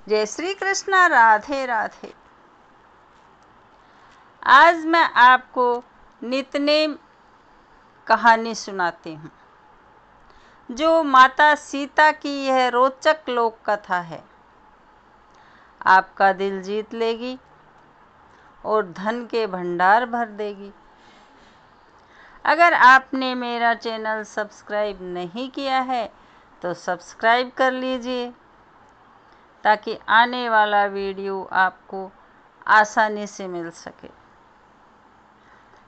जय श्री कृष्णा। राधे राधे। आज मैं आपको नितनेम कहानी सुनाती हूँ, जो माता सीता की यह रोचक लोक कथा है। आपका दिल जीत लेगी और धन के भंडार भर देगी। अगर आपने मेरा चैनल सब्सक्राइब नहीं किया है तो सब्सक्राइब कर लीजिए, ताकि आने वाला वीडियो आपको आसानी से मिल सके।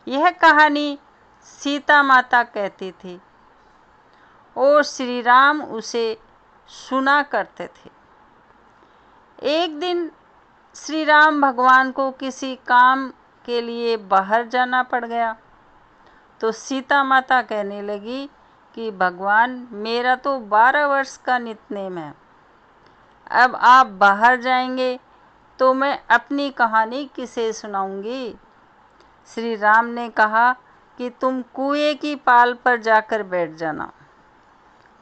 यह कहानी सीता माता कहती थी और श्री राम उसे सुना करते थे। एक दिन श्री राम भगवान को किसी काम के लिए बाहर जाना पड़ गया, तो सीता माता कहने लगी कि भगवान, मेरा तो 12 वर्ष का नितनेम है। अब आप बाहर जाएंगे तो मैं अपनी कहानी किसे सुनाऊंगी। श्री राम ने कहा कि तुम कुएं की पाल पर जाकर बैठ जाना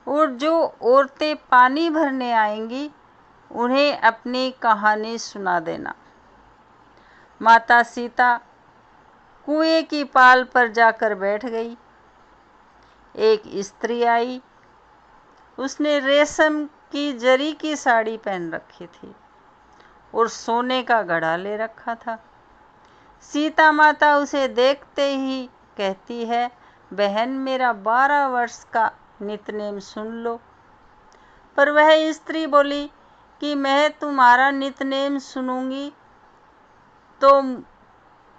और जो औरतें पानी भरने आएंगी उन्हें अपनी कहानी सुना देना। माता सीता कुएं की पाल पर जाकर बैठ गई। एक स्त्री आई। उसने रेशम की जरी की साड़ी पहन रखी थी और सोने का घड़ा ले रखा था। सीता माता उसे देखते ही कहती है, बहन, मेरा 12 वर्ष का नितनेम सुन लो। पर वह स्त्री बोली कि मैं तुम्हारा नितनेम सुनूंगी तो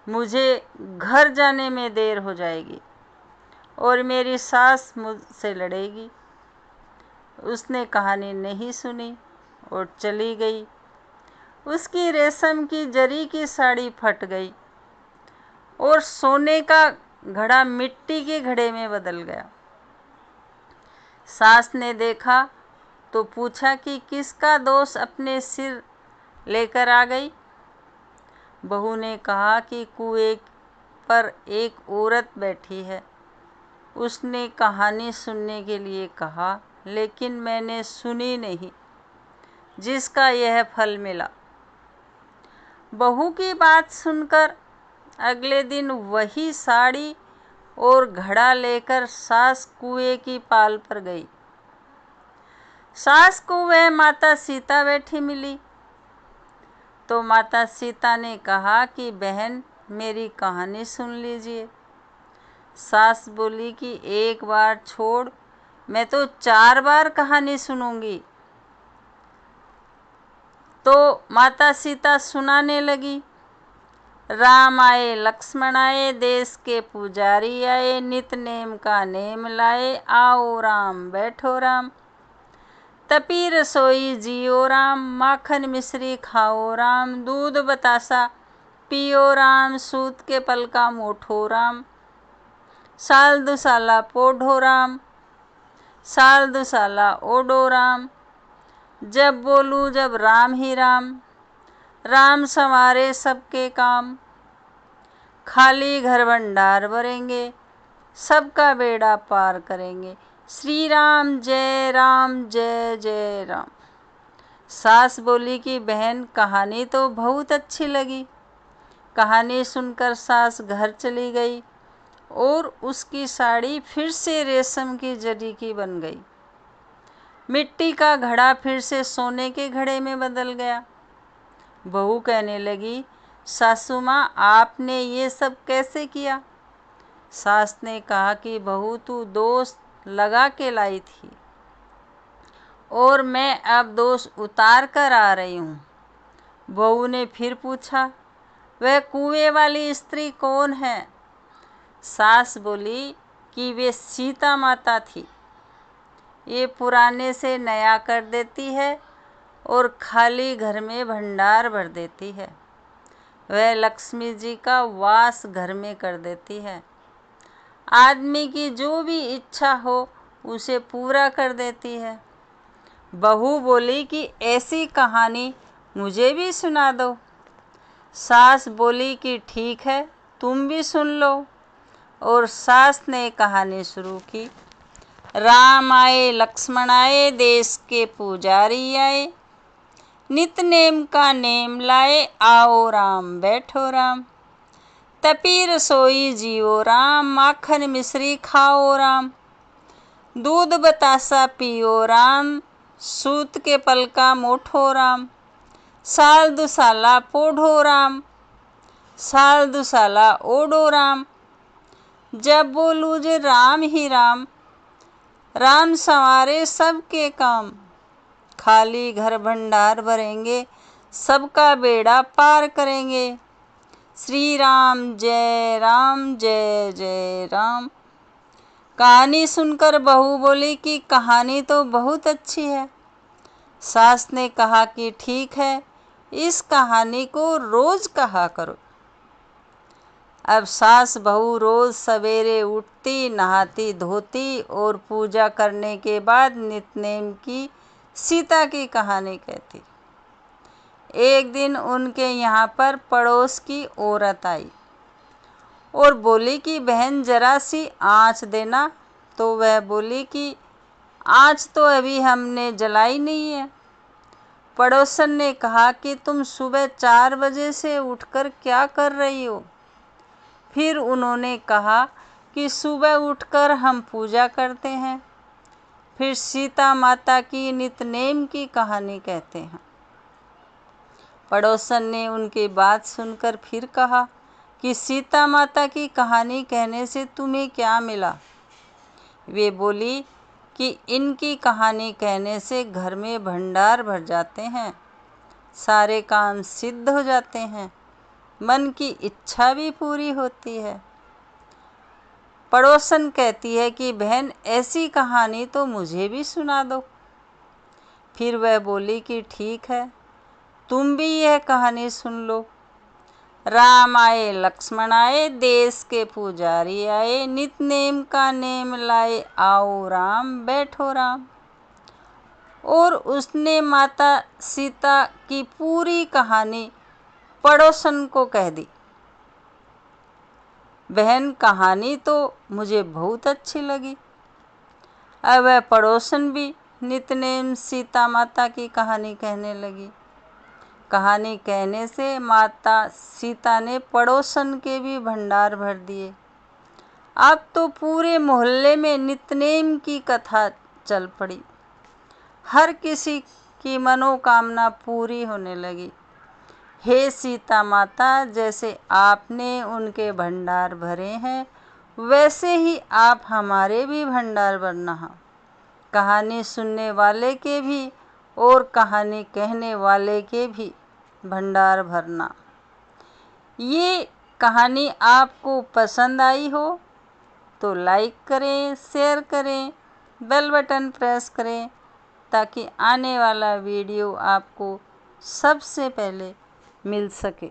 मुझे घर जाने में देर हो जाएगी और मेरी सास मुझसे लड़ेगी। उसने कहानी नहीं सुनी और चली गई। उसकी रेशम की जरी की साड़ी फट गई और सोने का घड़ा मिट्टी के घड़े में बदल गया। सास ने देखा तो पूछा कि किसका दोष अपने सिर लेकर आ गई। बहू ने कहा कि कुएं पर एक औरत बैठी है। उसने कहानी सुनने के लिए कहा, लेकिन मैंने सुनी नहीं, जिसका यह फल मिला। बहू की बात सुनकर अगले दिन वही साड़ी और घड़ा लेकर सास कुएं की पाल पर गई। सास को वह माता सीता बैठी मिली तो माता सीता ने कहा कि बहन, मेरी कहानी सुन लीजिए। सास बोली कि एक बार छोड़, मैं तो 4 बार कहानी सुनूंगी। तो माता सीता सुनाने लगी। राम आए, लक्ष्मण आए, देश के पुजारी आए, नितनेम का नेम लाए, आओ राम बैठो राम, तपी रसोई जियो राम, माखन मिश्री खाओ राम, दूध बतासा पियो राम, सूत के पल का मोठो राम, साल दुसाला पोढ़ो राम, साल दुसाला ओडो राम, जब बोलूं जब राम ही राम, राम संवारे सबके काम, खाली घर भंडार भरेंगे, सबका बेड़ा पार करेंगे, श्री राम जय राम जय जय राम। सास बोली कि बहन, कहानी तो बहुत अच्छी लगी। कहानी सुनकर सास घर चली गई और उसकी साड़ी फिर से रेशम की जरी की बन गई। मिट्टी का घड़ा फिर से सोने के घड़े में बदल गया। बहू कहने लगी, सासू माँ, आपने ये सब कैसे किया। सास ने कहा कि बहू, तू दोष लगा के लाई थी और मैं अब दोष उतार कर आ रही हूँ। बहू ने फिर पूछा, वह कुएं वाली स्त्री कौन है। सास बोली कि वे सीता माता थी। ये पुराने से नया कर देती है और खाली घर में भंडार भर देती है। वह लक्ष्मी जी का वास घर में कर देती है। आदमी की जो भी इच्छा हो उसे पूरा कर देती है। बहू बोली कि ऐसी कहानी मुझे भी सुना दो। सास बोली कि ठीक है, तुम भी सुन लो। और सास ने कहानी शुरू की। राम आए, लक्ष्मण आए, देश के पुजारी आए, नित नेम का नेम लाए, आओ राम बैठो राम। तपी रसोई जियो राम, माखन मिश्री खाओ राम। दूध बतासा पियो राम, सूत के पलका मोठो राम। साल दुसाला पोढ़ो राम, साल दुसाला ओढ़ो राम। जब बोलूँ जे राम ही राम, राम संवारे सबके काम। खाली घर भंडार भरेंगे, सबका बेड़ा पार करेंगे। श्री राम जय जय राम। कहानी सुनकर बहू बोली कि कहानी तो बहुत अच्छी है। सास ने कहा कि ठीक है, इस कहानी को रोज कहा करो। अब सास बहू रोज सवेरे उठती, नहाती धोती और पूजा करने के बाद नित्यनेम की सीता की कहानी कहती। एक दिन उनके यहाँ पर पड़ोस की औरत आई और बोली कि बहन जरा सी आँच देना। तो वह बोली कि आँच तो अभी हमने जलाई नहीं है। पड़ोसन ने कहा कि तुम सुबह 4 बजे से उठकर क्या कर रही हो? फिर उन्होंने कहा कि सुबह उठकर हम पूजा करते हैं। फिर सीता माता की नित्यनेम की कहानी कहते हैं। पड़ोसन ने उनकी बात सुनकर फिर कहा कि सीता माता की कहानी कहने से तुम्हें क्या मिला? वे बोली कि इनकी कहानी कहने से घर में भंडार भर जाते हैं, सारे काम सिद्ध हो जाते हैं, मन की इच्छा भी पूरी होती है। पड़ोसन कहती है कि बहन ऐसी कहानी तो मुझे भी सुना दो। फिर वह बोली कि ठीक है, तुम भी यह कहानी सुन लो। राम आए लक्ष्मण आए, देश के पुजारी आए। नित नेम का नेम लाए, आओ राम बैठो राम। और उसने माता सीता की पूरी कहानी पड़ोसन को कह दी। बहन कहानी तो मुझे बहुत अच्छी लगी। अब वह पड़ोसन भी नित्यनेम सीता माता की कहानी कहने लगी। कहानी कहने से माता सीता ने पड़ोसन के भी भंडार भर दिए। अब तो पूरे मोहल्ले में नित्यनेम की कथा चल पड़ी। हर किसी की मनोकामना पूरी होने लगी। हे सीता माता, जैसे आपने उनके भंडार भरे हैं, वैसे ही आप हमारे भी भंडार भरना। कहानी सुनने वाले के भी और कहानी कहने वाले के भी भंडार भरना। ये कहानी आपको पसंद आई हो तो लाइक करें, शेयर करें, बेल बटन प्रेस करें ताकि आने वाला वीडियो आपको सबसे पहले मिल सके।